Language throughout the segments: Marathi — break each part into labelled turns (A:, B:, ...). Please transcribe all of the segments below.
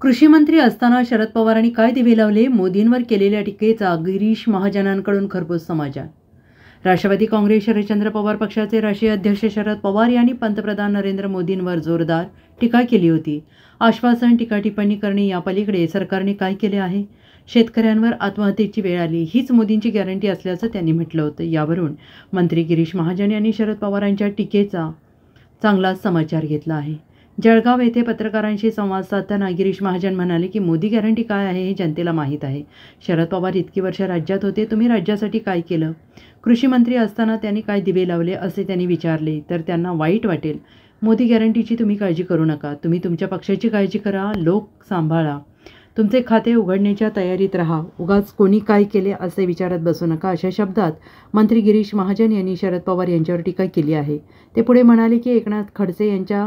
A: कृषी मंत्री असताना शरद पवारांनी काय दिवे लावले? मोदींवर केलेल्या टीकेचा गिरीश महाजनांकडून खरपूस समाचार. राष्ट्रवादी काँग्रेस शरदचंद्र पवार पक्षाचे राष्ट्रीय अध्यक्ष शरद पवार यांनी पंतप्रधान नरेंद्र मोदींवर जोरदार टीका केली होती. आश्वासन, टीका टिप्पणी करणे या पलीकडे सरकारने काय केले आहे? शेतकऱ्यांवर आत्महत्येची वेळ आली, हीच मोदींची गॅरंटी असल्याचं त्यांनी म्हटलं होतं. यावरून मंत्री गिरीश महाजन यांनी शरद पवारांच्या टीकेचा चांगलाच समाचार घेतला आहे. जळगाव येथे पत्रकारांशी संवाद साधताना गिरीश महाजन म्हणाले की मोदी गॅरंटी काय आहे हे जनतेला माहीत आहे. शरद पवार इतकी वर्ष राज्यात होते, तुम्ही राज्यासाठी काय केलं? कृषी मंत्री असताना त्यांनी काय दिवे लावले असे त्यांनी विचारले तर त्यांना वाईट वाटेल. मोदी गॅरंटीची तुम्ही काळजी करू नका, तुम्ही तुमच्या पक्षाची काळजी करा, लोक सांभाळा, तुमचे खाते उघडण्याच्या तयारीत राहा, उगाच कोणी काय केले असे विचारत बसू नका, अशा शब्दात मंत्री गिरीश महाजन यांनी शरद पवार यांच्यावर टीका केली आहे. ते पुढे म्हणाले की एकनाथ खडसे यांच्या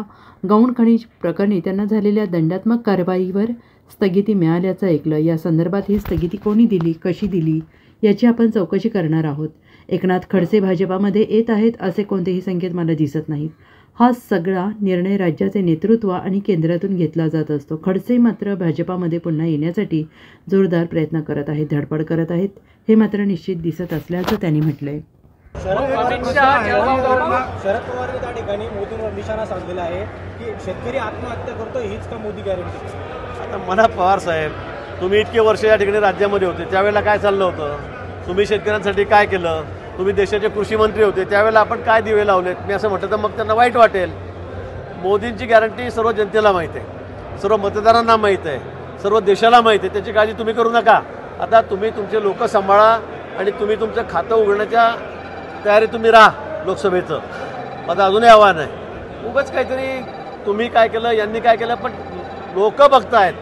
A: गौण खनिज प्रकरणी त्यांना झालेल्या दंडात्मक कारवाईवर स्थगिती मिळाल्याचं ऐकलं. या संदर्भात ही स्थगिती कोणी दिली, कशी दिली याची आपण चौकशी करणार आहोत. एकनाथ खडसे भाजपामध्ये येत आहेत असे कोणतेही संकेत मला दिसत नाहीत. हा सगळा निर्णय राज्याचे नेतृत्व आणि केंद्रातून घेतला जात असतो. खडसे मात्र भाजपामध्ये पुन्हा येण्यासाठी जोरदार प्रयत्न करत आहेत, धडपड करत आहेत, हे मात्र निश्चित दिसत असल्याचं त्यांनी म्हटलंय.
B: शरद पवार त्या ठिकाणी मोदींवर निशाणा साधलेला आहे की शेतकरी आत्महत्या करतो, हीच का मोदी गॅरंटी?
C: आता मला पवार साहेब, तुम्ही इतके वर्ष या ठिकाणी राज्यामध्ये होते, त्यावेळेला काय चाललं होतं? तुम्ही शेतकऱ्यांसाठी काय केलं? तुम्ही देशाचे कृषी मंत्री होते, त्यावेळेला आपण काय दिवे लावलेत? मी असं म्हटलं तर मग त्यांना वाईट वाटेल. मोदींची गॅरंटी सर्व जनतेला माहीत आहे, सर्व मतदारांना माहीत आहे, सर्व देशाला माहीत आहे. त्याची काळजी तुम्ही करू नका. आता तुम्ही तुमचे लोक सांभाळा आणि तुम्ही तुमचं खातं उघडण्याच्या तयारी तुम्ही राहा. लोकसभेचं माझं अजूनही आव्हान आहे. उगाच काहीतरी तुम्ही काय केलं, यांनी काय केलं, पण लोक बघतायत,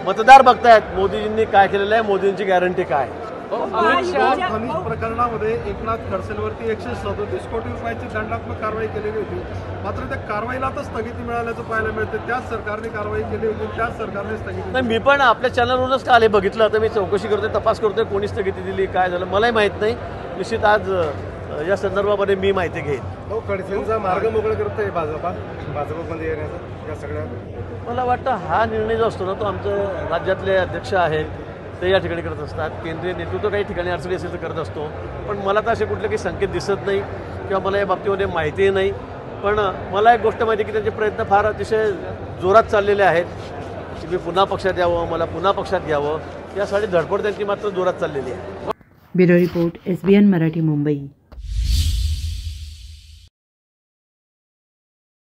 C: मतदार बघतायत मोदीजींनी काय केलेलं आहे, मोदींची गॅरंटी काय.
D: खनिज प्रकरणामध्ये एकनाथ खडसेंवरती 137 कोटी रुपयाची दंडात्मक कारवाई केलेली होती. मात्र त्या कारवाईला तर स्थगिती मिळाल्याचं पाहायला मिळते. त्याच सरकारने कारवाई केली होती, त्याच सरकारने स्थगिती.
C: नाही, मी पण आपल्या चॅनलवरूनच काल बघितलं. आता मी चौकशी करतोय, तपास करतोय, कोणी स्थगिती दिली, काय झालं मलाही माहीत नाही. निश्चित आज या संदर्भामध्ये मी माहिती घेईन.
D: खडसेंचा मार्ग मोकळा करतोय भाजपमध्ये येण्याचा या सगळ्या.
C: मला वाटतं हा निर्णय जो असतो ना, तो आमचं राज्यातले अध्यक्ष आहेत ते या ठिकाणी करत असतात. केंद्रीय नेतृत्व काही ठिकाणी अडचणी असेल तर करत असतो. पण मला तर असे कुठले काही संकेत दिसत नाही किंवा मला या बाबतीमध्ये माहितीही नाही. पण मला एक गोष्ट माहिती आहे की त्यांचे प्रयत्न फार अतिशय जोरात चाललेले आहेत की मी पुन्हा पक्षात यावं, मला पुन्हा पक्षात घ्यावं, यासाठी धडपड त्यांची मात्र जोरात चाललेली आहे.
A: Bureau report, SBN Marathi, Mumbai.